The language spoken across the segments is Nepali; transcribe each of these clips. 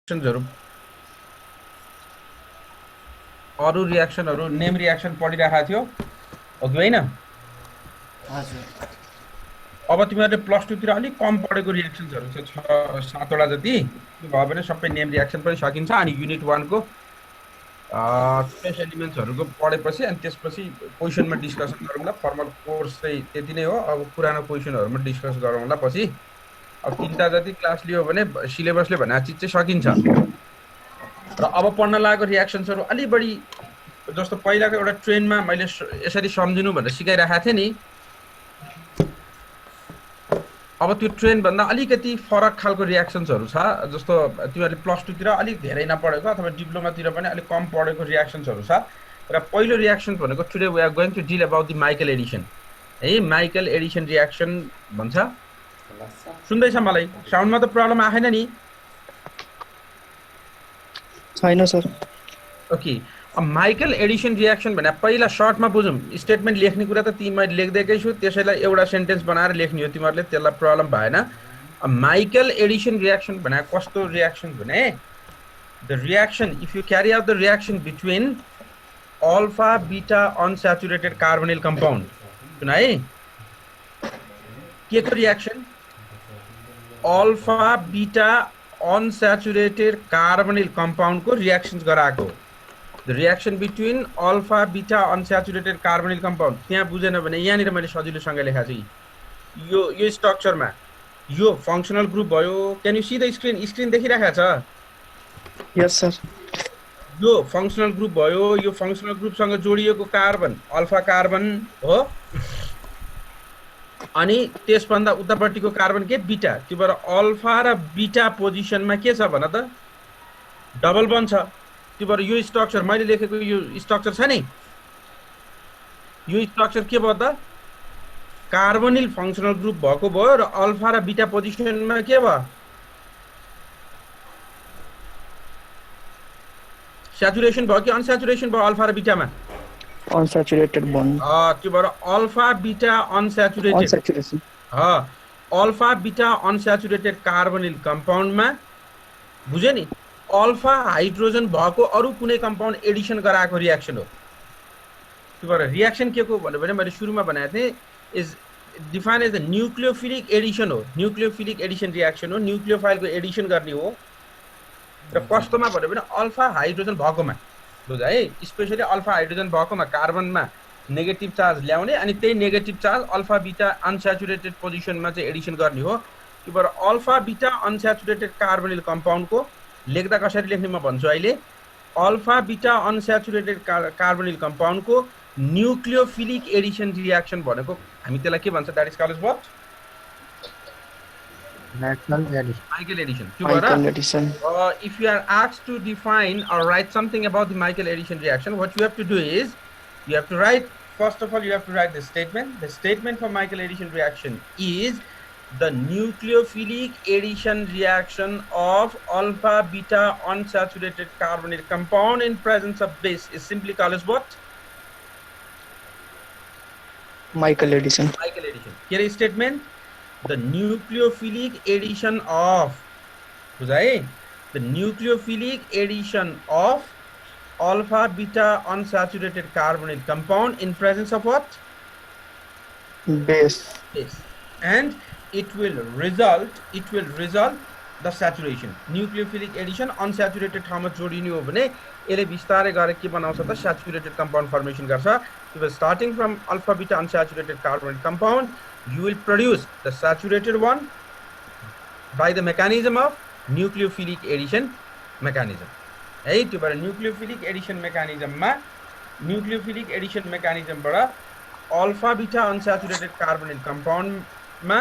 रिएक्सन्सहरु अरु रिएक्सनहरु नेम रिएक्सन पढिराखेको थियो हो कि होइन? हजुर। अब तिमीहरूले प्लस 2 तिर अलिक कम पढेको रिएक्सन्सहरु छ 6 7 वटा जति त्यो भयो भने सबै नेम रिएक्सन पनि सकिन्छ। अनि युनिट 1 को ट्रेस एलिमेन्ट्सहरुको पढेपछि अनि त्यसपछि क्वेशनमा डिस्कसन गरौँला। फर्मल कोर्स चाहिँ त्यति नै हो। अब पुरानो क्वेशनहरुमा डिस्कस गरौँला पछि। अब 3टा जति क्लास लियो भने सिलेबसले भनेको चिज चाहिँ सकिन्छ। र अब पढ्न लागेको रिएक्सन्सहरु अलि बढी जस्तो पहिलाको एउटा ट्रेनमा मैले यसरी सम्झिनु भनेर सिकाइराखेको थिएँ नि। अब त्यो ट्रेन भन्दा अलिकति फरक खालको रिएक्सन्सहरु छ। जस्तो तिमीहरूले प्लस 2 तिर अलिक धेरै नपढेको अथवा डिप्लोमा तिर पनि अलिक कम पढेको रिएक्सन्सहरु छ। र पहिलो रिएक्सन भनेको today we are going to deal about the Michael addition. है माइकल एडिसन रिएक्सन भन्छ। सुन्दैछ मलाई? साउन्डमा त प्रब्लम आएन नि? छैन सर। ओके। अब माइकल एडिसन रिएक्सन भने पहिला सर्टमा बुझौँ। स्टेटमेन्ट लेख्ने कुरा त तिमीले लेख्दैकै छु, त्यसैलाई एउटा सेन्टेन्स बनाएर लेख्ने हो तिमीहरूले, त्यसलाई प्रब्लम भएन। अब माइकल एडिसन रिएक्सन भने कस्तो रिएक्सन भने the reaction if you carry out the reaction between alpha beta unsaturated carbonyl compound. सुन है के को reaction? Alpha beta unsaturated carbonyl compound को रिएक्सन्स गराएको। The reaction between alpha beta unsaturated carbonyl compound. त्यहाँ बुझेन भने यहाँनिर मैले सजिलोसँग लेखेको छु। यो स्ट्रक्चरमा यो फङ्सनल ग्रुप भयो। Can you see the screen? Screen देखिरहेको छ? Yes sir. यो फङ्सनल ग्रुप भयो। यो फङ्सनल ग्रुपसँग जोडिएको कार्बन अल्फा कार्बन हो। अनि त्यसभन्दा उतापट्टिको कार्बन के बीटा। त्यो भएर अल्फा र बीटा पोजिसनमा के छ भन त? डबल बन्ड छ। त्यो भएर यो स्ट्रक्चर मैले लेखेको यो स्ट्रक्चर छ नि, यो स्ट्रक्चर के भयो त? कार्बोनिल फङ्सनल ग्रुप भएको भयो र अल्फा र बीटा पोजिसनमा के भयो? स्याचुरेसन भयो कि अनस्याचुरेसन भयो अल्फा र बीटामा? अनस्याचुरेटेड बन्ड। त्यो भएर alpha beta unsaturated. Alpha beta unsaturated carbonyl कम्पाउन्डमा बुझ्यो नि, अल्फा हाइड्रोजन भएको अरु कुनै कम्पाउन्ड एडिसन गराएको रिएक्सन हो। त्यो भएर रिएक्सन के को भन्यो भने मैले सुरुमा भनेको थिएँ is define as the nucleophilic addition हो। न्युक्लियोफिलिक एडिसन रिएक्सन हो। न्युक्लियोफाइलको एडिसन गर्ने हो। र कस्तोमा भन्यो भने अल्फा हाइड्रोजन भएकोमा बुझ है। स्पेशली अल्फा हाइड्रोजन भएकोमा कार्बनमा नेगेटिभ चार्ज ल्याउने अनि त्यही negative charge alpha beta unsaturated पोजिसनमा चाहिँ एडिसन गर्ने हो। त्यो भएर अल्फा बीटा अनस्याचुरेटेड कार्बोनिल कम्पाउन्डको लेख्दा कसरी लेख्ने म भन्छु अहिले। अल्फा बीटा अनस्याचुरेटेड कार्बोनिल कम्पाउन्डको न्युक्लियोफिलिक एडिसन रिएक्सन भनेको हामी त्यसलाई के भन्छ? That is called what? Michael addition. Michael addition. If you are asked to define or write something about the Michael addition reaction, what you have to do is you have to write, first of all, you have to write the statement. The statement for Michael addition reaction is the nucleophilic addition reaction of alpha beta unsaturated carbonyl compound in presence of base is simply called as what? Michael addition. Michael addition. Here is statement. The nucleophilic addition of the nucleophilic addition of alpha beta unsaturated carbonyl compound in presence of what? Base. And it will result the saturation. Nucleophilic addition unsaturated ठाउँमा जोडिनु हो भने यसले बिस्तारै गरेर के बनाउँछ त? saturated compound formation गर्छ। So starting from alpha beta unsaturated carbonyl compound, you will produce the saturated one by the mechanism of nucleophilic addition mechanism. है त्यो भएर nucleophilic addition mechanism बाट alpha beta unsaturated carbonyl compound मा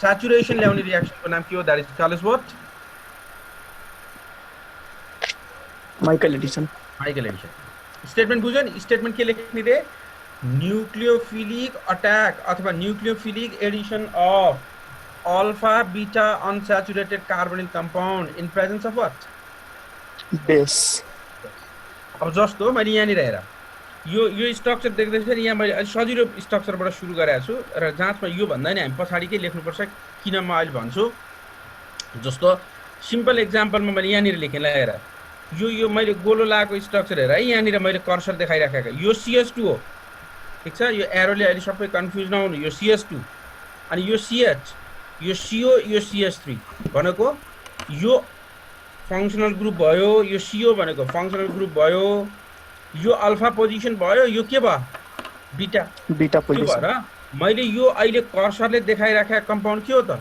saturation ल्याउने रिएक्सन को नाम के हो? that is called as what? Michael addition. Michael addition. Statement बुझ्यो नि? स्टेटमेन्ट के लेख्ने रे? न्युक्लियोफिलिक अट्याक अथवा nucleophilic addition of alpha beta unsaturated carbonyl compound in presence of what? Base. अब जस्तो मैले यहाँनिर हेर यो स्ट्रक्चर देख्दैछ यहाँ मैले अलि सजिलो स्ट्रक्चरबाट सुरु गरेको छु र जाँचमा यो भन्दा नि हामी पछाडिकै लेख्नुपर्छ। किन म अहिले भन्छु जस्तो सिम्पल एक्जाम्पलमा मैले यहाँनिर लेखेँ ल हेर, यो मैले गोलो लगाएको स्ट्रक्चर हेर है, यहाँनिर मैले कर्सर देखाइराखेको, यो CS2 हो, ठिक छ। यो एरोले अहिले सबै कन्फ्युज नहुनु, यो CS2 अनि यो CH, यो CO, यो CS3 भनेको यो फङ्सनल ग्रुप भयो, यो CO भनेको फङ्सनल ग्रुप भयो, यो अल्फा पोजिसन भयो, यो के भयो बीटा पोजिसन भएर मैले यो अहिले कर्सरले देखाइराखेको कम्पाउन्ड के हो त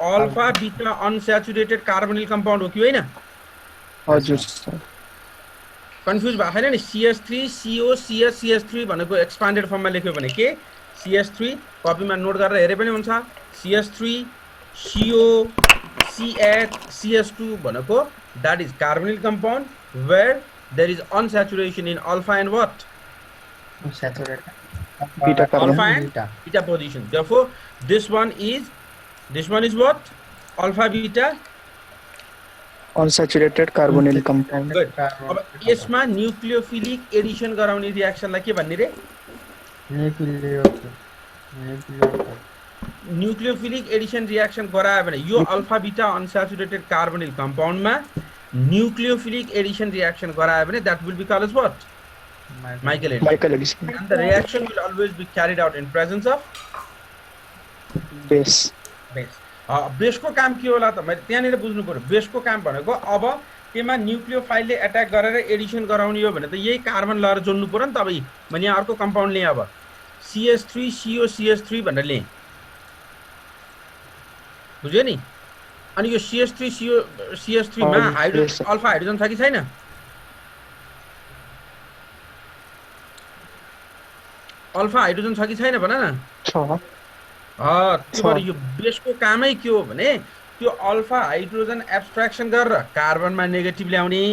alpha beta unsaturated carbonyl compound हो कि होइन? हजुर सर। कन्फ्युज भएको छैन नि? CS3 CO CS CS3 भनेको एक्सपान्डेड फर्ममा लेख्यो भने के CS3 कपीमा नोट गरेर हेरे पनि हुन्छ, CS3 CO CH CS2 भनेको that is carbonyl compound where there is unsaturation in alpha and what? Unsaturated. Beta carbon. Alpha and beta position. Therefore, this one is what? Alpha beta unsaturated carbonyl compound. Good. अब यसमा न्यूक्लियोफिलिक एडिसन गराउने रिएक्सनलाई के भन्ने रे? न्यूक्लियोफिलिक एडिसन रिएक्सन गरायो भने यो अल्फा बीटा अनस्याचुरेटेड कार्बोनिल कम्पाउन्डमा न्यूक्लियोफिलिक एडिसन रिएक्सन गरायो भने that will be called as what? Michael addition. And the reaction will always be carried out in presence of base. बेसको काम के होला त? मैले त्यहाँनिर बुझ्नु पर्यो। बेसको काम भनेको अब त्यसमा न्यूक्लियोफाइलले एट्याक गरेर एडिसन गराउने हो भने त यही कार्बन लहर जोड्नु पर्यो नि त। अब मैले यहाँ अर्को कम्पाउन्ड लिएँ, अब CS3 CO CS3 भनेर लिएँ, बुझ्यो नि? अनि यो CS3 CO CS3 मा हाइड्रोजन अल्फा हाइड्रोजन छ कि छैन? अल्फा हाइड्रोजन छ कि छैन भन न? छ। यो बेसको कामै के हो भने त्यो अल्फा हाइड्रोजन एब्स्ट्र्याक्सन गरेर कार्बनमा नेगेटिभ ल्याउने,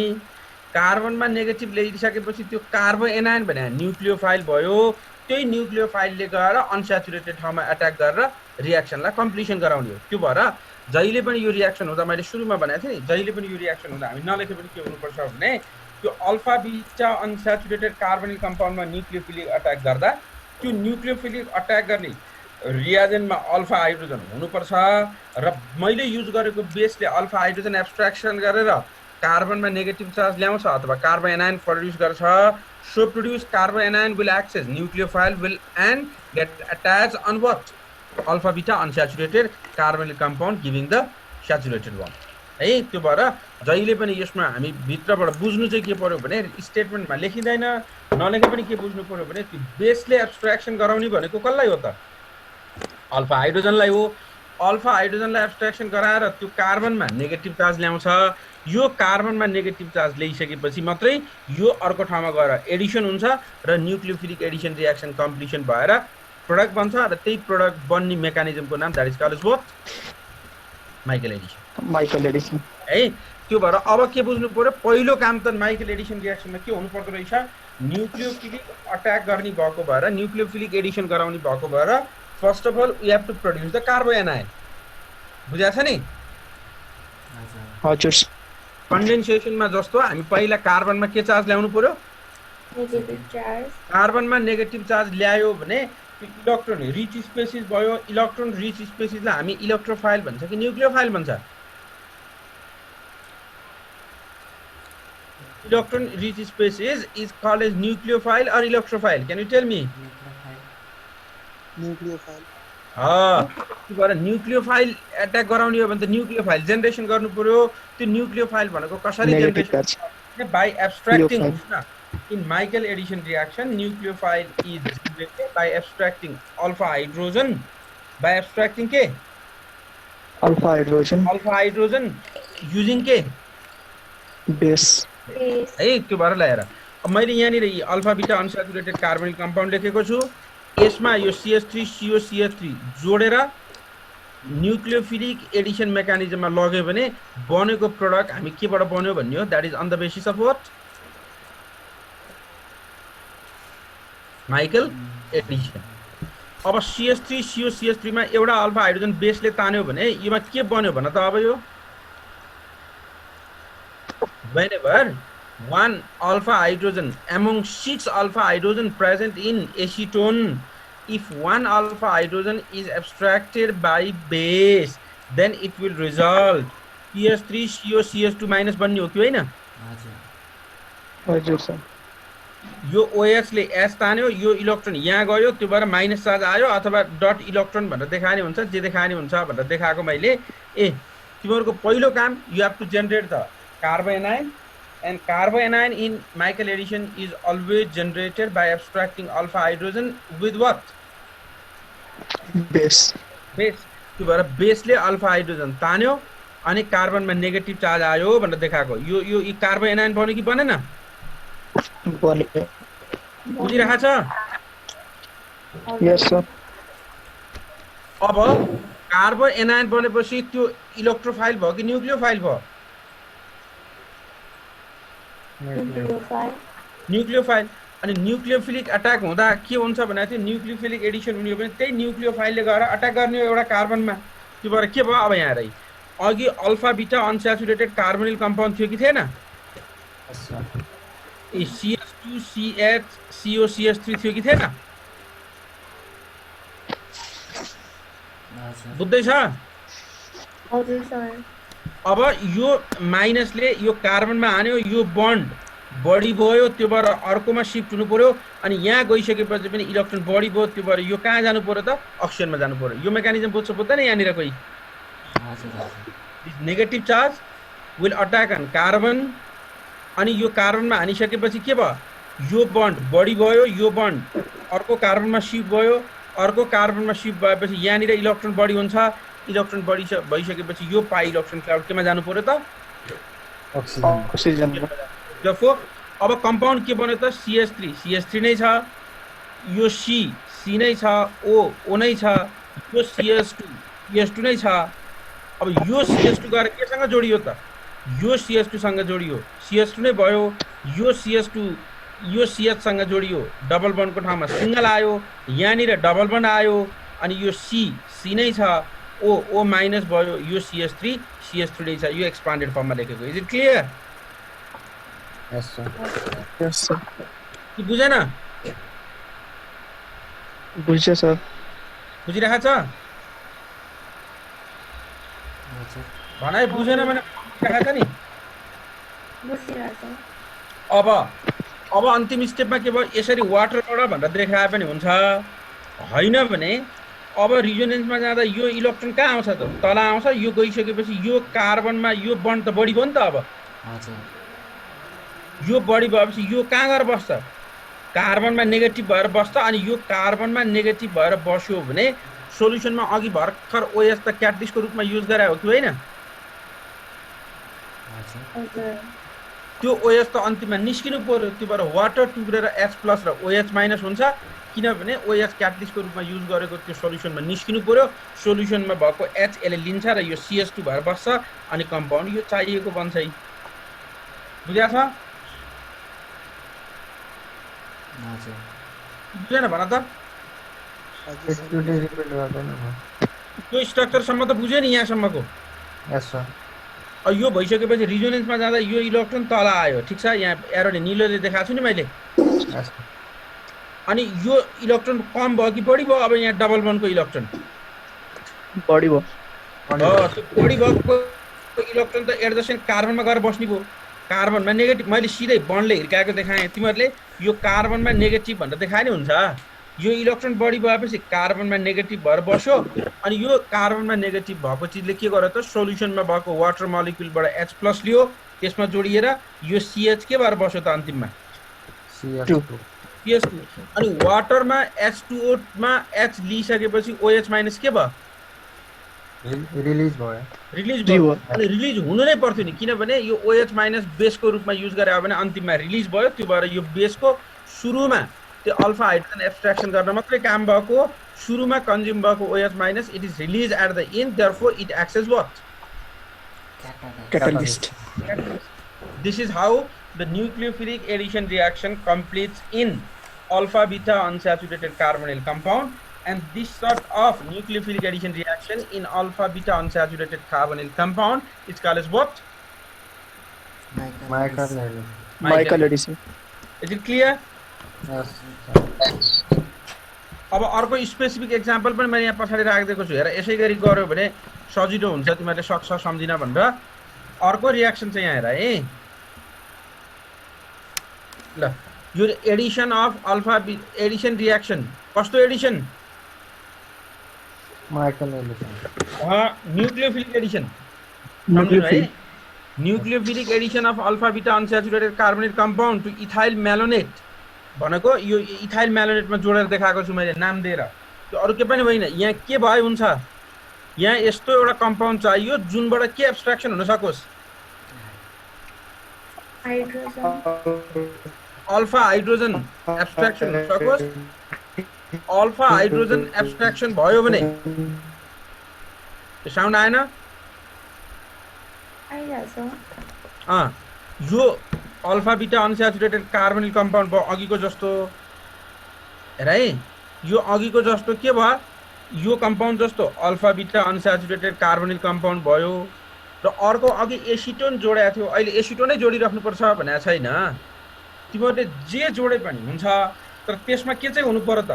कार्बनमा नेगेटिभ ल्याइसकेपछि त्यो कार्बन एनायन भने न्यूक्लियोफाइल भयो, त्यही न्यूक्लियोफाइलले गएर अनस्याचुरेटेड ठाउँमा एट्याक गरेर रिएक्सनलाई कम्प्लिसन गराउने हो। त्यो भएर जहिले पनि यो रिएक्सन हुँदा मैले सुरुमा भनेको थिएँ नि, जहिले पनि यो रिएक्सन हुँदा हामी नलेखे पनि के हुनुपर्छ भने त्यो अल्फा बीटा अनस्याचुरेटेड कार्बोनिल कम्पाउन्डमा न्यूक्लियोफिलिक अट्याक गर्दा त्यो न्यूक्लियोफिलिक अट्याक गर्ने रिएजेन्टमा अल्फा हाइड्रोजन हुनुपर्छ र मैले युज गरेको बेसले अल्फा हाइड्रोजन एब्स्ट्र्याक्सन गरेर कार्बनमा नेगेटिभ चार्ज ल्याउँछ अथवा कार्बन एनायन प्रोड्युस गर्छ। So produce carbon anion will act as nucleophile will and get attach on what? Alpha beta unsaturated carbonyl compound giving the saturated one है। त्यो भएर जहिले पनि यसमा हामी भित्रबाट बुझ्नु चाहिँ के पर्यो भने स्टेटमेन्टमा लेखिँदैन, नलेखे पनि के बुझ्नु पर्यो भने त्यो बेसले एब्स्ट्र्याक्सन गराउने भनेको कसलाई हो त? अल्फा हाइड्रोजनलाई हो। अल्फा हाइड्रोजनलाई एब्स्ट्र्याक्सन गराएर त्यो कार्बनमा नेगेटिभ चार्ज ल्याउँछ। यो कार्बनमा नेगेटिभ चार्ज ल्याइसकेपछि मात्रै यो अर्को ठाउँमा गएर एडिसन हुन्छ र न्यूक्लियोफिलिक एडिसन रिएक्सन कम्प्लिसन भएर प्रोडक्ट बन्छ र त्यही प्रोडक्ट बन्ने मेकानिजमको नाम that is called what? Michael addition है। त्यो भएर अब के बुझ्नु पर्यो? पहिलो काम त माइकल एडिसन रिएक्सनमा के हुनु पर्दो रहेछ? न्यूक्लियोफिलिक अट्याक गर्ने भएको भएर न्यूक्लियोफिलिक एडिसन गराउने भएको भएर first of all we have to produce the carbon anion. बुझ्या छ नि? हजुर। कन्डेन्सेसनमा जस्तो हामी पहिला कार्बनमा के चार्ज ल्याउनु पर्यो? Negative charge. कार्बनमा नेगेटिभ चार्ज ल्यायो भने इलेक्ट्रोन रिच स्पेसिस भयो। इलेक्ट्रोन रिच स्पेसिसलाई हामी इलेक्ट्रोफाइल भन्छ कि न्यूक्लियोफाइल भन्छ? Electron rich species is called as nucleophile or electrophile? Can you tell me? Nucleophile. त्यो भएर न्यूक्लियोफाइल एट्याक गराउने हो भने त न्यूक्लियोफाइल जेनेरेसन गर्नु पर्यो। त्यो न्यूक्लियोफाइल भनेको कसरी generation? By abstracting. In Michael addition reaction, nucleophile is generated by abstracting alpha hydrogen. By abstracting के? Alpha hydrogen. Alpha hydrogen using के? Base. है। त्यो भएर ल्याएर अब मैले यहाँनिर alpha beta unsaturated carbonyl compound लेखेको छु। यसमा यो CS3 CO CH3 जोडेर न्यूक्लियोफिलिक एडिसन मेकानिजममा लग्यो भने बनेको प्रोडक्ट हामी केबाट बन्यो भन्ने हो? That is on the basis of what? Michael addition. अब CS3 CO CH3 मा एउटा अल्फा हाइड्रोजन बेसले तान्यो भने योमा के बन्यो भन त? अब यो whenever one alpha hydrogen among 6 alpha hydrogen present in acetone, if one alpha hydrogen is abstracted by base, then it will result CH3 CO CH2 minus बन्ने हो कि होइन? हजुर सर। यो OH ले S तान्यो, यो इलेक्ट्रोन यहाँ गयो, त्यो भएर माइनस चार्ज आयो अथवा डट इलेक्ट्रोन भनेर देखाने हुन्छ, जे देखाने हुन्छ भनेर देखाएको मैले। तिमीहरूको पहिलो काम you have to generate the carbanion, and carbanion in Michael addition is always generated by abstracting alpha hydrogen with what? Base. Base. त्यो भएर बेसले अल्फा हाइड्रोजन तान्यो अनि कार्बनमा नेगेटिभ चार्ज आयो भनेर देखाएको। यो कार्बोएनाइन बन्यो कि बनेन? बन्यो। बुझिरहेको छ? Yes sir. अब कार्बोएनाइन बनेपछि त्यो इलेक्ट्रोफाइल भयो कि न्यूक्लियोफाइल भयो? न्यूक्लियोफाइल। अनि न्यूक्लियोफिलिक अट्याक हुँदा के हुन्छ भने चाहिँ न्यूक्लियोफिलिक एडिसन हुने हो भने त्यही न्यूक्लियोफाइलले गएर अट्याक गर्ने एउटा कार्बनमा। त्यो भएर के भयो अब यहाँ रही अघि alpha beta unsaturated carbonyl compound थियो कि थिएन? CH2 CH CO CH3 थियो कि थिएन? बुझ्दैछ? हजुर सर। अब यो माइनसले यो कार्बनमा हान्यो, यो बन्ड बढी भयो, त्यो भएर अर्कोमा शिफ्ट हुनु पर्यो अनि यहाँ गइसकेपछि पनि इलेक्ट्रोन बढी भयो, त्यो भएर यो कहाँ जानु पर्यो त? अक्सिजनमा जानु पर्यो। यो मेकानिजम बुझ्छ बुझ्दैन यहाँनिर कोही? Negative charge will attack on carbon अनि यो कार्बनमा हानिसकेपछि के भयो? यो बन्ड बढी भयो, यो बन्ड अर्को कार्बनमा शिफ्ट भयो, अर्को कार्बनमा शिफ्ट भएपछि यहाँनिर इलेक्ट्रोन बढी हुन्छ। इलेक्ट्रोन बढी भइसकेपछि यो पाई इलेक्ट्रोन क्लाउड केमा जानु पर्यो त? अक्सिजन। जफो अब कम्पाउन्ड के बन्यो त? CH3 नै छ, यो C नै छ, O नै छ, यो CH2 नै छ। अब यो CH2 गएर केसँग जोडियो त? यो CH2 सँग जोडियो, CH2 नै भयो। यो CH2 यो CH सँग जोडियो, डबल बन्डको ठाउँमा सिंगल आयो, यहाँनिर डबल बन्ड आयो अनि यो C नै छ, O माइनस भयो, यो CH3 नै छ। यो एक्सपान्डेड फर्ममा लेखेको। Is it clear? Yes sir. कि बुझेन? बुझ्यो सर। बुझिरहेको छ? भनाइ बुझेन भने बुझिरहेको छ नि? बुझिरहेको छ। अब अन्तिम स्टेपमा के भयो? यसरी वाटरबाट भनेर देखाए पनि हुन्छ, होइन भने अब रिजोनेन्समा जाँदा यो इलेक्ट्रोन कहाँ आउँछ त? तल आउँछ। यो गइसकेपछि यो कार्बनमा यो बन्ड त बढी भयो नि त। अब यो बढी भएपछि यो कहाँ गएर बस्छ? कार्बनमा नेगेटिभ भएर बस्छ। अनि यो कार्बनमा नेगेटिभ भएर बस्यो भने सोल्युसनमा अघि भर्खर OH त क्याटलिस्टको रूपमा युज गरायो कि होइन? त्यो OH त अन्तिममा निस्किनु पर्यो। त्यो भएर वाटर टुक्रेर H+ र OH- हुन्छ, किनभने OH क्याटलिस्टको रूपमा युज गरेको त्यो सोल्युसनमा निस्किनु पर्यो। सोल्युसनमा भएको H यसले लिन्छ र यो CH2 भएर बस्छ अनि कम्पाउन्ड यो चाहिएको बन्छ। बुझ्या छ? बुझेन भन त? त्यो स्ट्रक्चरसम्म त बुझ्यो नि यहाँसम्मको? यो भइसकेपछि रिजोनेन्समा जाँदा यो इलेक्ट्रोन तल आयो, ठिक छ? यहाँ एरोले निलोले देखाएको छु नि मैले। अनि यो इलेक्ट्रोन कम भयो कि बढी भयो? अब यहाँ डबल बन्डको इलेक्ट्रोन बढी भयो। त्यो बढी भएको इलेक्ट्रोन त एडजसेन्ट कार्बनमा गएर बस्ने भयो। कार्बनमा नेगेटिभ मैले सिधै बन्डले हिर्काएको देखाएँ। तिमीहरूले यो कार्बनमा नेगेटिभ भनेर देखाए नि हुन्छ। यो इलेक्ट्रोन बढी भएपछि कार्बनमा नेगेटिभ भएर बस्यो अनि यो कार्बनमा नेगेटिभ भएको चिजले के गर्यो त? सोल्युसनमा भएको वाटर मोलिक्युलबाट H+ लियो, त्यसमा जोडिएर यो CH के भएर बस्यो त अन्तिममा? CH2। अनि वाटरमा H2O मा H लिइसकेपछि OH- के भयो? रिलिज भयो। अनि रिलिज हुनु नै पर्थ्यो नि, किनभने यो OH- बेसको रूपमा युज गरे भने अन्तिममा रिलिज भयो। त्यो भएर यो बेसको सुरुमा त्यो अल्फा हाइड्रोजन एब्स्ट्र्याक्सन गर्न मात्रै काम भएको, सुरुमा कन्ज्युम भएको OH- it is release at the end, therefore it acts as what? Catalyst. This is how the nucleophilic addition reaction completes in alpha beta unsaturated carbonyl compound, and this sort of nucleophilic addition reaction in alpha beta unsaturated carbonyl compound is called as what? Michael addition. Is it clear? अब अर्को स्पेसिफिक एक्जाम्पल पनि मैले यहाँ पछाडि राखिदिएको छु। हेर, यसै गरी गर्यो भने सजिलो हुन्छ, तिमीहरूले सक्छ सम्झिन भनेर। अर्को रियाक्सन चाहिँ यहाँ हेर है ल यो addition of alpha addition reaction कस्तो addition Michael addition nucleophilic addition है nucleophilic addition of alpha beta unsaturated carbonate compound to ethyl malonate भनेको यो इथाइल म्यालोनेटमा जोडेर देखाएको छु मैले नाम दिएर त्यो अरु के पनि होइन यहाँ के भयो हुन्छ यहाँ यस्तो एउटा कम्पाउन्ड चाहियो जुनबाट के एब्स्ट्र्याक्सन हुन सकोस् अल्फा हाइड्रोजन एब्स्ट्र्याक्सन हुन सकोस् अल्फा हाइड्रोजन एब्स्ट्र्याक्सन भयो भने त्यो साउन्ड आएन यो alpha beta unsaturated carbonyl compound भयो अघिको जस्तो हेर है यो अघिको जस्तो के भयो यो कम्पाउन्ड जस्तो alpha beta unsaturated carbonyl compound भयो र अर्को अघि एसिटोन जोडेको थियो अहिले एसिटोनै जोडिराख्नुपर्छ भनेको छैन तिमीहरूले जे जोडे पनि हुन्छ तर त्यसमा के चाहिँ हुनु पर्यो त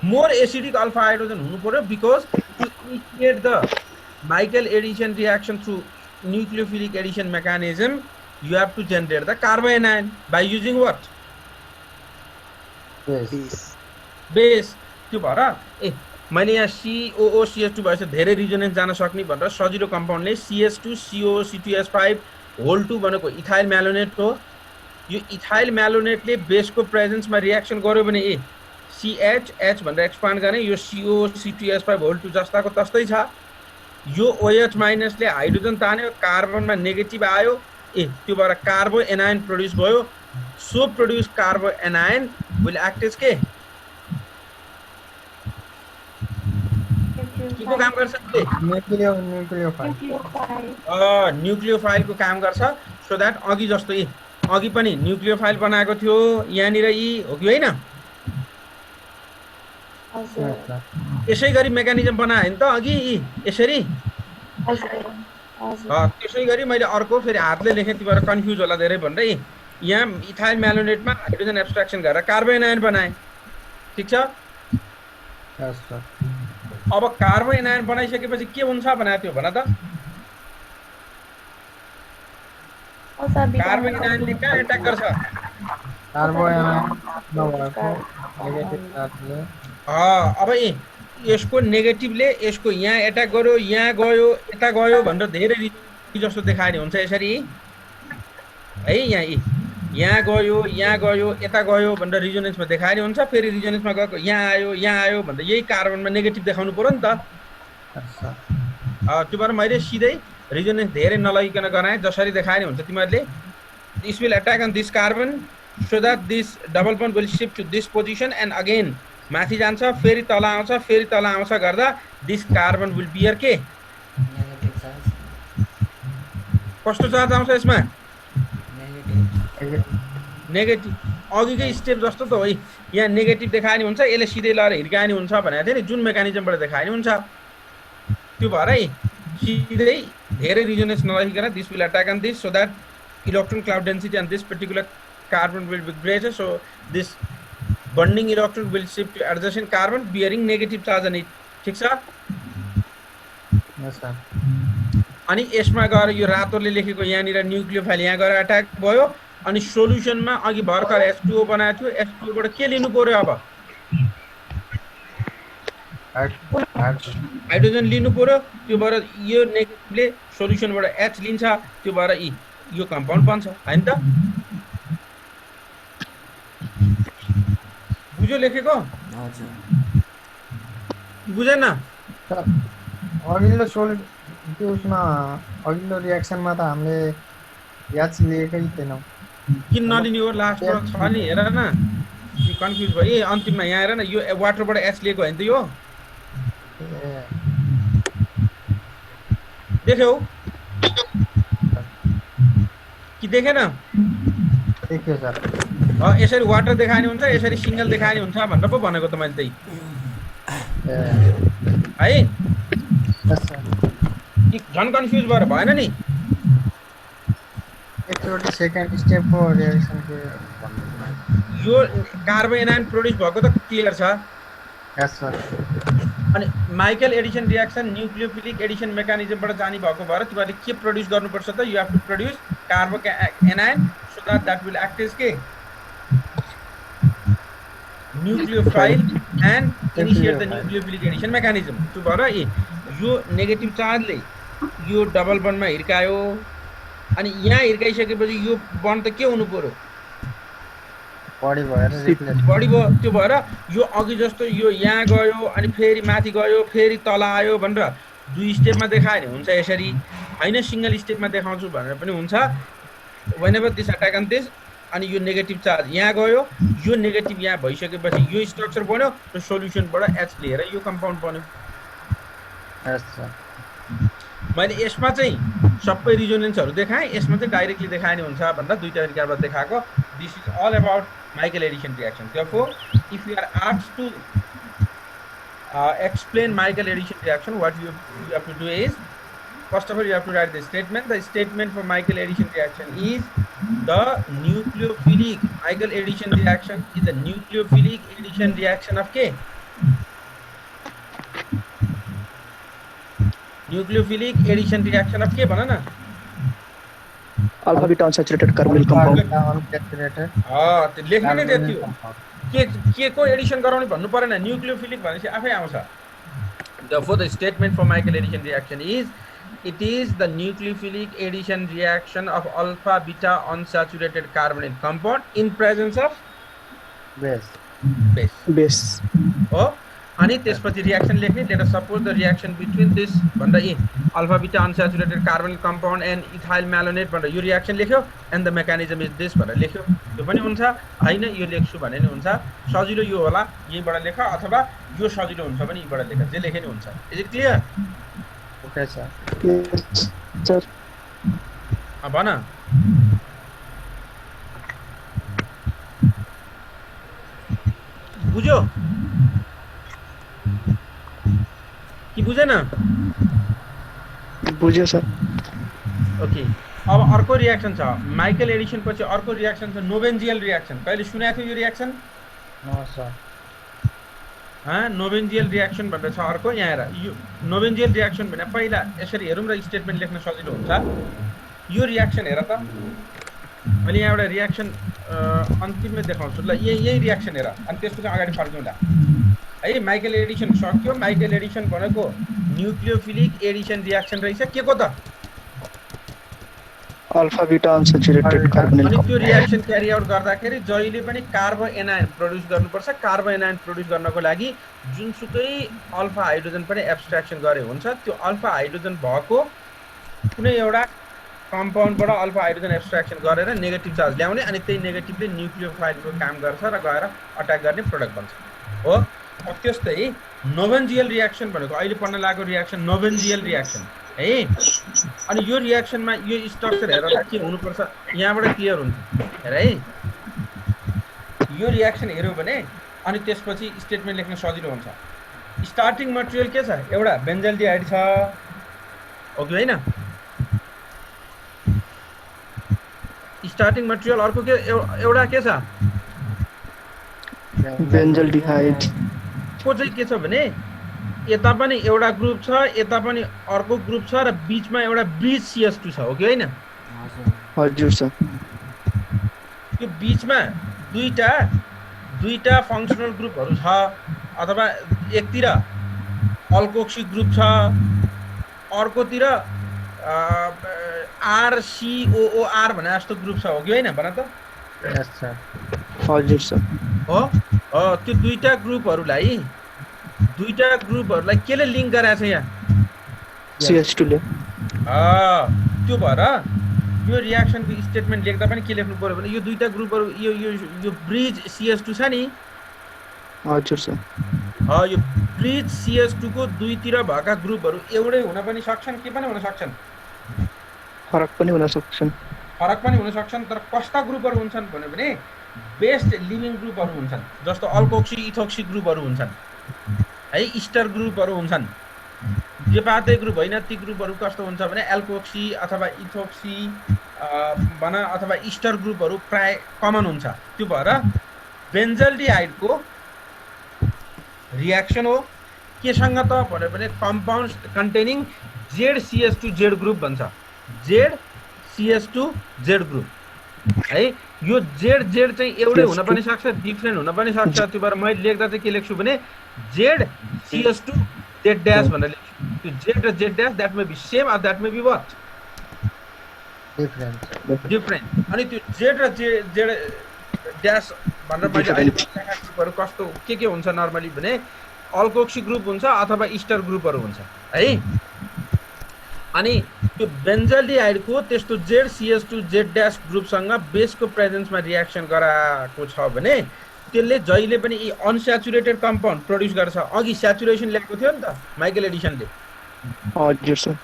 मोर एसिडिक अल्फा हाइड्रोजन हुनु पर्यो because to initiate the Michael addition reaction through nucleophilic addition mechanism, you have to generate the carbanion by using what? Base. त्यो भएर ए मैले यहाँ COOCH2 भएछ धेरै रिजोनेन्स जान सक्ने भनेर सजिलो कम्पाउन्डले CH2 COC2S5 होल 2 भनेको इथाइल म्यालोनेट हो यो इथाइल म्यालोनेटले बेसको प्रेजेन्समा रियाक्सन गर्यो भने ए CH भनेर एक्सपान्ड गर्ने यो COC2S5 होल 2 जस्ताको तस्तै छ यो OH माइनसले हाइड्रोजन तान्यो कार्बनमा नेगेटिभ आयो ए त्यो भएर कार्बो एनायन प्रोड्युस भयो so produce carbanion will act as के को काम गर्छ न्यूक्लियोफाइलको काम गर्छ सो दैट अघि जस्तो ए अघि पनि न्यूक्लियोफाइल बनाएको थियो यहाँनिर यी हो कि होइन यसै गरी मेकानिजम बनाए नि त अघि यसरी त्यसै गरी मैले अर्को फेरि हातले लेखेँ तिमीहरू कन्फ्युज होला धेरै भनेर यहाँ इथाइल म्यालोनेटमा हाइड्रोजन एब्स्ट्र्याक्सन गरेर कार्बोएनायन बनाए ठिक छ अब कार्बोएनायन बनाइसकेपछि के हुन्छ भनेको थियो भन त कार्बोएनायनले कहाँ एट्याक गर्छ अब यसको नेगेटिभले यसको यहाँ एट्याक गर्यो यहाँ गयो यता गयो भनेर धेरै जस्तो देखाउने हुन्छ यसरी है यहाँ गयो यता गयो भनेर रिजोनेन्समा देखाउने हुन्छ फेरि रिजोनेन्समा गएको यहाँ आयो भनेर यही कार्बनमा नेगेटिभ देखाउनु पर्यो नि त त्यो भएर मैले सिधै रिजोनेन्स धेरै नलगिकन गराएँ जसरी देखाउने हुन्छ तिमीहरूले this will attack on this carbon so that this double bond will shift to this position and again माथि जान्छ फेरि तल आउँछ गर्दा दिस कार्बन विल बियर के कस्तो चार्ज आउँछ यसमा नेगेटिभ अघिकै स्टेप जस्तो त हो यहाँ नेगेटिभ देखाउने हुन्छ यसले सिधै लगाएर हिर्काउने हुन्छ भनेको थियो नि जुन मेकानिजमबाट देखाउने हुन्छ त्यो भएर सिधै धेरै रिजोनेन्स नलगिकन this will attack on this so that electron cloud density on this particular carbon will be greater so this bonding electron will shift to adjacent carbon bearing negative charge on it ठीक छ अनि यसमा गएर यो रातोले लेखेको यहाँनिर न्यूक्लियोफाइल यहाँ गएर अट्याक भयो अनि सोलुसनमा अघि भर्खर H2O बनाएको थियो H2O बाट के लिनु पर्यो अब हाइड्रोजन लिनु पर्यो त्यो भएर यो नेगेटिभले सोलुसनबाट H लिन्छ त्यो भएर यो कम्पाउन्ड बन्छ हैन त बुझ्यो लेखेको बुझेन अघिल्लो उसमा अघिल्लो रियाक्सनमा त हामीले याद लिएकै थिएनौँ किन नलिने हो लास्टमा छ नि हेर न कन्फ्युज भयो अन्तिममा यहाँ हेर न यो वाटरबाट एच लिएको होइन त यो देख्यौ कि देखेन देखियो सर यसरी वाटर देखाउने हुन्छ यसरी सिंगल देखाउने हुन्छ भनेर पो भनेको त मैले त्यही है झन् कन्फ्युज भएर भएन नि एकचोटि सेकेन्ड स्टेप हो रिएक्सनको यो कार्बोएनायन प्रोड्युस भएको त क्लियर छ यस सर अनि Michael addition reaction nucleophilic addition मेकानिजमबाट जाने भएको भएर तिमीहरूले के प्रोड्युस गर्नुपर्छ त you have to produce carbanion so that will act as के nucleophile and initiate the nucleophilic addition mechanism. त्यो भएर यो नेगेटिभ चार्जले यो डबल बन्डमा हिर्कायो अनि यहाँ हिर्काइसकेपछि यो बन्ड त के हुनु पर्यो बढी भएर रिप्लेस बढी भयो। त्यो भएर यो अघि जस्तो यो यहाँ गयो अनि फेरि माथि गयो फेरि तल आयो भनेर 2 स्टेपमा देखायो भने हुन्छ यसरी, होइन सिंगल स्टेपमा देखाउँछु भनेर पनि हुन्छ। Whenever this attack on this अनि यो नेगेटिभ चार्ज यहाँ गयो, यो नेगेटिभ यहाँ भइसकेपछि यो स्ट्रक्चर बन्यो र सोल्युसनबाट एच लिएर यो कम्पाउन्ड बन्यो। मैले यसमा चाहिँ सबै रिजोनेन्सहरू देखाएँ, यसमा चाहिँ डाइरेक्टली देखाए नि हुन्छ भनेर दुईटा तरिकाबाट देखाएको। This is all about Michael addition reaction. Therefore, if you are asked to explain Michael addition reaction, what you have to do is, first of all, you have to write the statement. The statement for Michael addition reaction is the nucleophilic Michael addition reaction is the nucleophilic addition reaction of K. Nucleophilic addition reaction of K, banana. Alpha beta unsaturated carbonyl compound त्यो लेख्नु नै त्यति हो। के को एडिसन गराउने भन्नु परेन, न्यूक्लियोफिलिक भनेपछि आफै आउँछ। Therefore the statement for Michael addition reaction is it is the nucleophilic addition reaction of alpha beta unsaturated carbonyl compound in presence of base हो। अनि त्यसपछि रियाक्सन लेख्ने, let us suppose the reaction between this भन्दा अल्फा बिटा अनस्याचुरेटेड कार्बोनिल कम्पाउन्ड एन्ड इथाइल म्यालोनेट भनेर यो रियाक्सन लेख्यो and the mechanism is this भनेर लेख्यो। त्यो पनि हुन्छ, होइन यो लेख्छु भने नि हुन्छ। सजिलो यो होला यहीँबाट लेख अथवा यो सजिलो हुन्छ भने यहीँबाट लेख, जे लेखे नि हुन्छ। Is it clear? Okay sir. Sir भन बुझ्यो कि बुझेन? बुझ्यो सर। ओके, अब अर्को रियाक्सन छ माइकल एडिसन पछि अर्को रियाक्सन छ नोबेन्जियल रियाक्सन। कहिले सुनेको थियो यो रियाक्सन? नोबेन्जियल रियाक्सन भनेर छ अर्को। यहाँ हेर, यो नोबेन्जियल रियाक्सन भने पहिला यसरी हेरौँ र स्टेटमेन्ट लेख्न सजिलो हुन्छ। यो रियाक्सन हेर त, मैले यहाँ एउटा रियाक्सन अन्तिममै देखाउँछु ल। यही रियाक्सन हेर अनि त्यसपछि अगाडि फर्क्यौँला है। माइकल एडिसन सक्यो। माइकल एडिसन भनेको न्यूक्लियोफिलिक एडिसन रियाक्सन रहेछ के को त? Alpha beta unsaturated carbonyl. अनि त्यो रियाक्सन क्यारी आउट गर्दाखेरि जहिले पनि कार्बोएनाइन प्रोड्युस गर्नुपर्छ। कार्बोएनाइन प्रोड्युस गर्नको लागि जुनसुकै अल्फा हाइड्रोजन पनि एब्स्ट्र्याक्सन गरे हुन्छ। त्यो अल्फा हाइड्रोजन भएको कुनै एउटा कम्पाउन्डबाट अल्फा हाइड्रोजन एब्स्ट्र्याक्सन गरेर नेगेटिभ चार्ज ल्याउने अनि त्यही नेगेटिभले न्यूक्लियोफाइलको काम गर्छ र गएर अट्याक गर्ने प्रोडक्ट बन्छ हो। अब त्यस्तै नोबेन्जियल रियाक्सन भनेको अहिले पढ्न लागेको रियाक्सन नोबेन्जियल रियाक्सन है। अनि यो रियाक्सनमा यो स्ट्रक्चर हेरेर के हुनुपर्छ यहाँबाट क्लियर हुन्छ हेर है। यो रियाक्सन हेऱ्यौ भने अनि त्यसपछि स्टेटमेन्ट लेख्न सजिलो हुन्छ। स्टार्टिङ मटेरियल के छ? एउटा बेन्जल्डिहाइड छ हो कि होइन? स्टार्टिङ मटेरियल अर्को के एउटा के छ? बेन्जल्डिहाइड को चाहिँ के छ भने यता पनि एउटा ग्रुप छ, यता पनि अर्को ग्रुप छ र बीचमा एउटा ब्रिज CH2 छ हो कि होइन? हजुर सर। त्यो बीचमा दुईटा फङ्सनल ग्रुपहरू छ अथवा एकतिर अल्कोक्सी ग्रुप छ अर्कोतिर RCOOR भने जस्तो ग्रुप छ हो कि होइन? भन त। हजुर सर। हो त्यो दुईटा ग्रुपहरूलाई केले लिङ्क गराएको छ यहाँ? CH2 ले। त्यो भएर यो रियाक्सनको स्टेटमेन्ट लेख्दा पनि के लेख्नु पर्यो भने यो दुईटा ग्रुपहरू यो ब्रिज CH2 छ नि। हजुर सर। यो ब्रिज CH2 को दुईतिर भएका ग्रुपहरू एउटै हुन पनि सक्छन् के पनि हुन सक्छन्? फरक पनि हुन सक्छन्। तर कस्ता ग्रुपहरू हुन्छन् भने बेस्ट लिभिङ ग्रुपहरू हुन्छन्। जस्तो अल्कोक्सी इथोक्सी ग्रुपहरू हुन्छन् है, इस्टर ग्रुपहरू हुन्छन्। जे पातै ग्रुप होइन ती ग्रुपहरू कस्तो हुन्छ भने एल्कोक्सी अथवा इथोक्सी भन अथवा इस्टर ग्रुपहरू प्राय कमन हुन्छ। त्यो भएर बेन्जल्डिहाइडको रियाक्सन हो केसँग त भन्यो भने कम्पाउन्ड कन्टेनिङ ZCS2Z ग्रुप भन्छ ZCS2Z ग्रुप है यो Z चाहिँ एउटै हुन पनि सक्छ डिफरेन्ट हुन पनि सक्छ त्यो भएर मैले लेख्दा चाहिँ के लेख्छु भने ZCS2Z' भनेर लेख्छु त्यो Z र Z' that may be same or that may be what different अनि त्यो Z र Z ड्यास भनेर मैले अहिले लेखेका ग्रुपहरु कस्तो के हुन्छ नर्मली भने अल्कोक्सी ग्रुप हुन्छ अथवा इस्टर ग्रुपहरु हुन्छ है अनि त्यो बेन्जल्डिहाइडको त्यस्तो ZCS2Z' ग्रुपसँग बेसको प्रेजेन्समा रिएक्सन गराएको छ भने त्यसले जहिले पनि यी अनस्याचुरेटेड कम्पाउन्ड प्रोड्युस गर्छ अघि स्याचुरेसन ल्याएको थियो नि त माइकल एडिसनले हजुर सर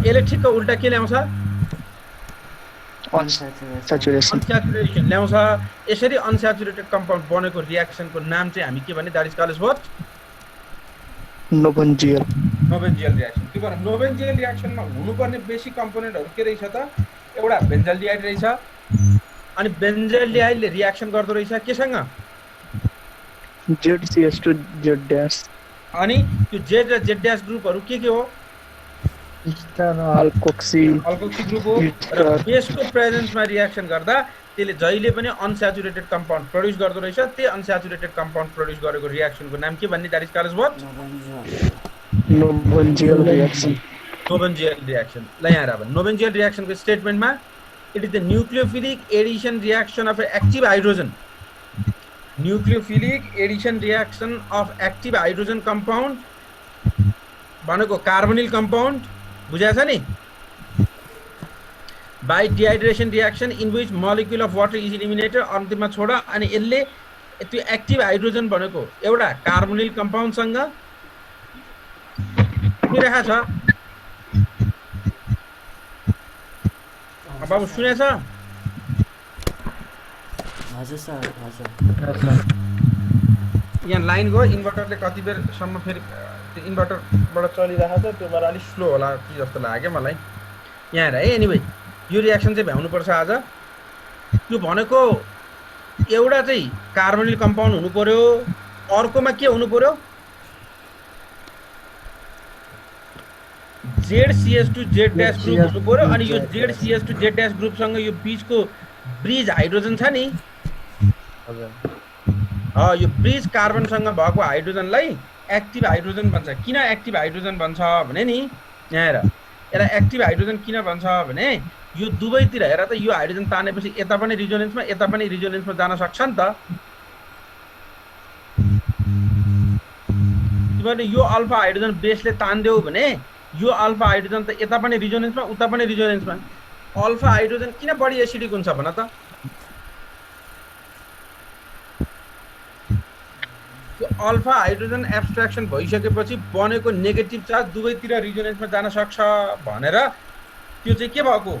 यसले ठिक्क उल्टा के ल्याउँछ अनस्याचुरेसन ल्याउँछ यसरी अनस्याचुरेटेड कम्पाउन्ड बनेको रिएक्सनको नाम चाहिँ हामी के भने that is called what Knoevenagel reaction त्यो भएर नोबेन्जियल रिएक्सनमा हुनुपर्ने बेसिक कम्पोनेन्टहरु के रहेछ त एउटा बेन्जल्डिहाइड रहेछ अनि बेन्जल्डिहाइडले रिएक्सन गर्दो रहेछ केसँग ZCS2Z' अनि त्यो Z र Z' ग्रुपहरु के हो अल्कोक्सी ग्रुप हो र बेसको प्रेजेन्समा रिएक्सन गर्दा त्यसले जहिले पनि अनस्याचुरेटेड कम्पाउन्ड प्रोड्युस गर्दो रहेछ त्यो अनस्याचुरेटेड कम्पाउन्ड प्रोड्युस गरेको रिएक्सनको नाम के भन्ने that is called what Knoevenagel reaction ल यहाँ हेर अब नोबेन्जियल रिएक्सनको स्टेटमेन्टमा it is the nucleophilic addition reaction of active hydrogen nucleophilic addition reaction of active hydrogen compound भनेको कार्बोनिल कम्पाउन्ड बुझाछ नि by dehydration reaction in which molecule of water is eliminated अन्तिममा छोड अनि यसले त्यो एक्टिभ हाइड्रोजन भनेको एउटा कार्बोनिल कम्पाउन्डसँग मिलेको छ बाबु सुनेछ हजुर सर हजुर यहाँ लाइन गयो इन्भर्टरले कति बेरसम्म फेरि त्यो इन्भर्टरबाट चलिरहेको छ त्यो भएर अलिक स्लो होला कि जस्तो लाग्यो मलाई यहाँ हेर है एनिवे यो रिएक्सन चाहिँ भ्याउनुपर्छ आज त्यो भनेको एउटा चाहिँ कार्बोनिल कम्पाउन्ड हुनु पर्यो अर्कोमा के हुनु पर्यो ZCS2Z' ग्रुप हुनु पर्यो अनि यो ZCS2Z' ग्रुपसँग यो बीचको ब्रिज हाइड्रोजन छ नि यो ब्रिज कार्बनसँग भएको हाइड्रोजनलाई एक्टिभ हाइड्रोजन भन्छ किन एक्टिभ हाइड्रोजन भन्छ भने नि यहाँ हेर यसलाई एक्टिभ हाइड्रोजन किन भन्छ भने यो दुवैतिर हेर त यो हाइड्रोजन तानेपछि यता पनि रिजोनेन्समा जान सक्छ नि त तिमीले यो अल्फा हाइड्रोजन बेसले तान्देऊ भने यो अल्फा हाइड्रोजन त यता पनि रिजोनेन्समा उता पनि रिजोनेन्समा अल्फा हाइड्रोजन किन बढी एसिडिक हुन्छ भन त त्यो अल्फा हाइड्रोजन एब्स्ट्र्याक्सन भइसकेपछि बनेको नेगेटिभ चार्ज दुवैतिर रिजोनेन्समा जान सक्छ भनेर त्यो चाहिँ के भएको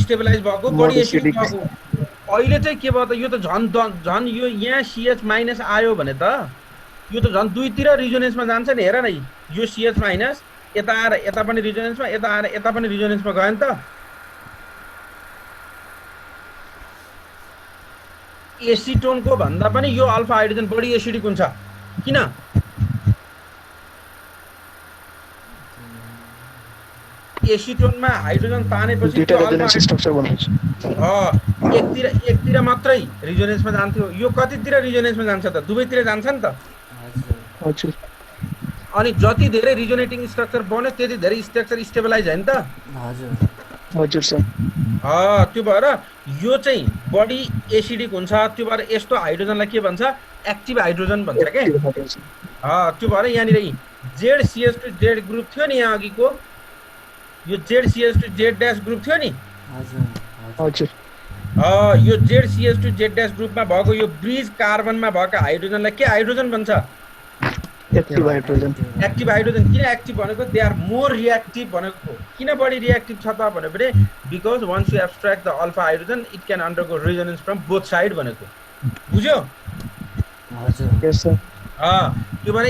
स्टेबलाइज भएको बढी एसिडिक भएको अहिले चाहिँ के भयो त यो त झन् यो यहाँ CH- आयो भने त यो त झन् दुईतिर रिजोनेन्समा जान्छ नि हेर न यो CH- यता आएर यता पनि रिजोनेन्समा यता आएर यता पनि रिजोनेन्समा गयो नि त एसिटोनको भन्दा पनि यो अल्फा हाइड्रोजन बढी एसिडिक हुन्छ किन एसिटोनमा हाइड्रोजन तानेपछि एकतिर मात्रै रिजोनेन्समा जान्थ्यो यो कतितिर रिजोनेन्समा जान्छ त दुवैतिर जान्छ नि त हजुर अनि जति धेरै रिजोनेटिङ स्ट्रक्चर बन्यो त्यति धेरै स्ट्रक्चर स्टेबलाइज होइन त हजुर सर त्यो भएर यो चाहिँ बढी एसिडिक हुन्छ त्यो भएर यस्तो हाइड्रोजनलाई के भन्छ एक्टिभ हाइड्रोजन भन्छ के त्यो भएर यहाँनिर ZCS2Z ग्रुप थियो नि यहाँ अघिको यो ZCS2Z' ग्रुप थियो नि हजुर यो ZCS2Z' ग्रुपमा भएको यो ब्रिज कार्बनमा भएको हाइड्रोजनलाई के हाइड्रोजन भन्छ एक्टिभ हाइड्रोजन किन एक्टिभ भनेको दे आर मोर रिएक्टिभ भनेको किन बढी रिएक्टिभ छ त भने because once you abstract the alpha hydrogen it can undergo resonance from both side भनेको बुझ्यो यस सर त्यो भने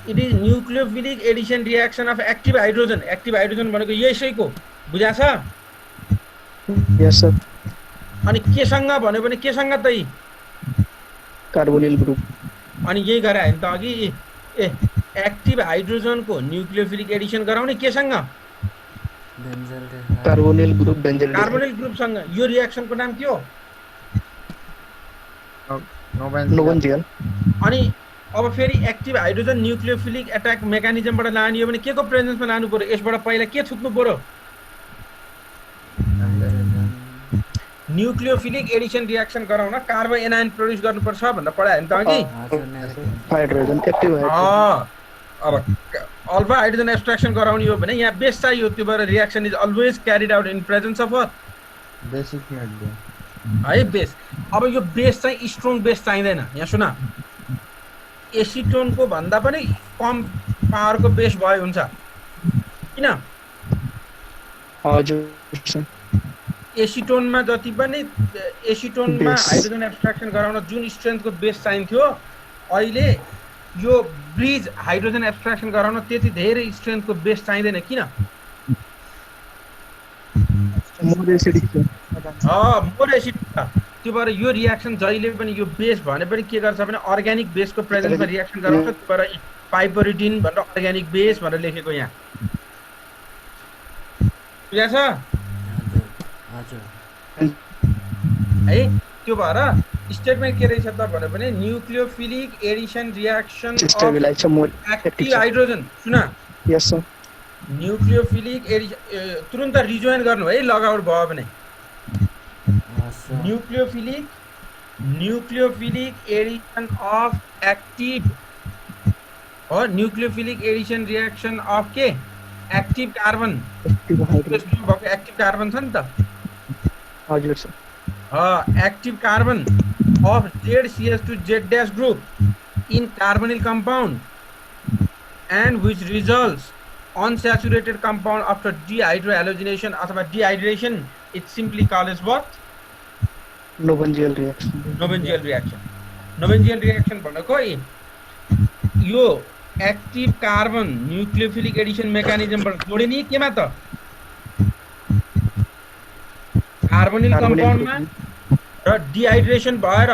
it is nucleophilic addition reaction of active hydrogen भनेको यसैको बुझा छ यस सर अनि केसँग भन्यो भने केसँग त कार्बोनिल ग्रुप अनि यही गरे हैन त अघि एक्टिभ हाइड्रोजनको न्यूक्लियोफिलिक एडिसन गराउने केसँग बेन्जल कार्बोनिल ग्रुप बेन्जल कार्बोनिल ग्रुपसँग यो रिएक्सनको नाम के हो नोबेन्जियल अनि अब फेरि एक्टिभ हाइड्रोजन न्यूक्लियोफिलिक एट्याक मेकानिजमबाट लाने हो भने के को प्रेजेन्समा लानु पर्यो यसबाट पहिला के छुट्नु पर्यो न्यूक्लियोफिलिक एडिसन रिएक्सन गराउन कार्बन एनायन प्रोड्युस गर्नुपर्छ भनेर पढायो नि त अघि हाइड्रोजन एक्टिभ अब अल्फा हाइड्रोजन एक्सट्र्याक्सन गराउने हो भने यहाँ बेस चाहियो त्यो भएर reaction is always carried out in presence of what basic medium है बेस अब यो बेस चाहिँ स्ट्रङ बेस चाहिँदैन यहाँ सुन एसिटोनको भन्दा पनि कम पावरको बेस भयो हुन्छ किन हजुर एसिटोनमा जति पनि एसिटोनमा हाइड्रोजन एब्स्ट्राक्सन गराउन जुन स्ट्रेन्थको बेस चाहिन्थ्यो अहिले यो ब्रिज हाइड्रोजन एब्स्ट्राक्सन गराउन त्यति धेरै स्ट्रेन्थको बेस चाहिँदैन किन मोर एसिडिक त्यो भएर यो रिएक्सन जहिले पनि यो बेस भने पनि के गर्छ भने अर्ग्यानिक बेसको प्रेजेन्समा रिएक्सन गराउँछ त्यो भएर पाइपरिडिन भनेर अर्ग्यानिक बेस भनेर लेखेको यहाँ बुझा छ है त्यो भएर स्टेटमेन्ट के रहेछ त भने nucleophilic addition reaction active hydrogen सुन यस सर न्यूक्लियोफिलिक एडिसन तुरुन्त रिजोइन गर्नु है लगाउट भयो भने न्यूक्लियोफिलिक एडिसन अफ एक्टिभ हो न्यूक्लियोफिलिक एडिसन रिएक्सन अफ के एक्टिभ कार्बन एक्टिभ कार्बन छ नि त हजुर sir active carbon of ZCS2 Z- group in carbonyl compound and which results unsaturated compound after dehydrohalogenation अथवा dehydration, it's simply called as what? Nobenzile reaction. Nobenzile reaction भनेको यो एक्टिभ कार्बन न्यूक्लियोफिलिक एडिसन मेकानिजमबाट जोडिने केमा त कार्बोनिल कम्पाउन्डमा र डिहाइड्रेसन भएर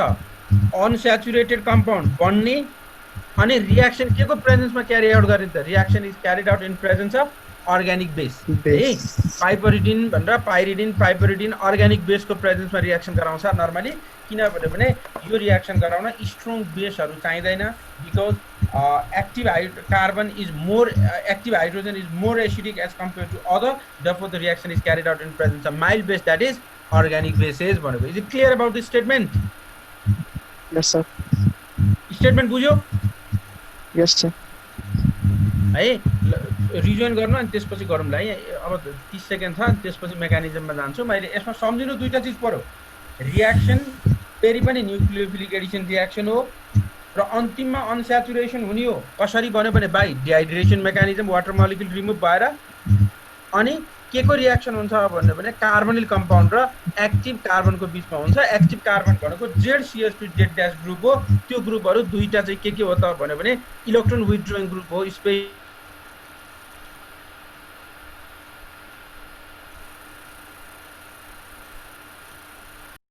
अनस्याचुरेटेड कम्पाउन्ड बन्ने अनि रिएक्सन के को प्रेजेन्समा क्यारी आउट गर्ने त reaction is carried out in presence of organic base piperidine भनेर पाइरिडिन पाइपरिडिन अर्ग्यानिक बेसको प्रेजेन्समा रिएक्सन गराउँछ नर्मली किनभने यो रिएक्सन गराउन स्ट्रङ बेसहरू चाहिँदैन because active carbon is more active hydrogen is more acidic as compare to other therefore the reaction is carried out in presence of mild base that is organic bases भनेको is it clear about this statement yes sir statement बुझ्यो yes sir है रिजोइन गर्नु अनि त्यसपछि गरौँला है अब 30 सेकेन्ड छ अनि त्यसपछि मेकानिजममा जान्छु मैले यसमा सम्झिनु दुईटा चीज पर्यो रिएक्सन फेरि पनि न्यूक्लियोफिलिक एडिसन रिएक्सन हो र अन्तिममा अनस्याचुरेसन हुने हो कसरी बन्यो भने by dehydration mechanism water molecule remove भएर अनि के को रिएक्सन हुन्छ भने कार्बोनिल कम्पाउन्ड र एक्टिभ कार्बनको बीचमा हुन्छ एक्टिभ कार्बन भनेको ZCS2 Z- ग्रुप हो त्यो ग्रुपहरू दुईटा चाहिँ के हो त भने इलेक्ट्रोन विथड्रोइङ ग्रुप हो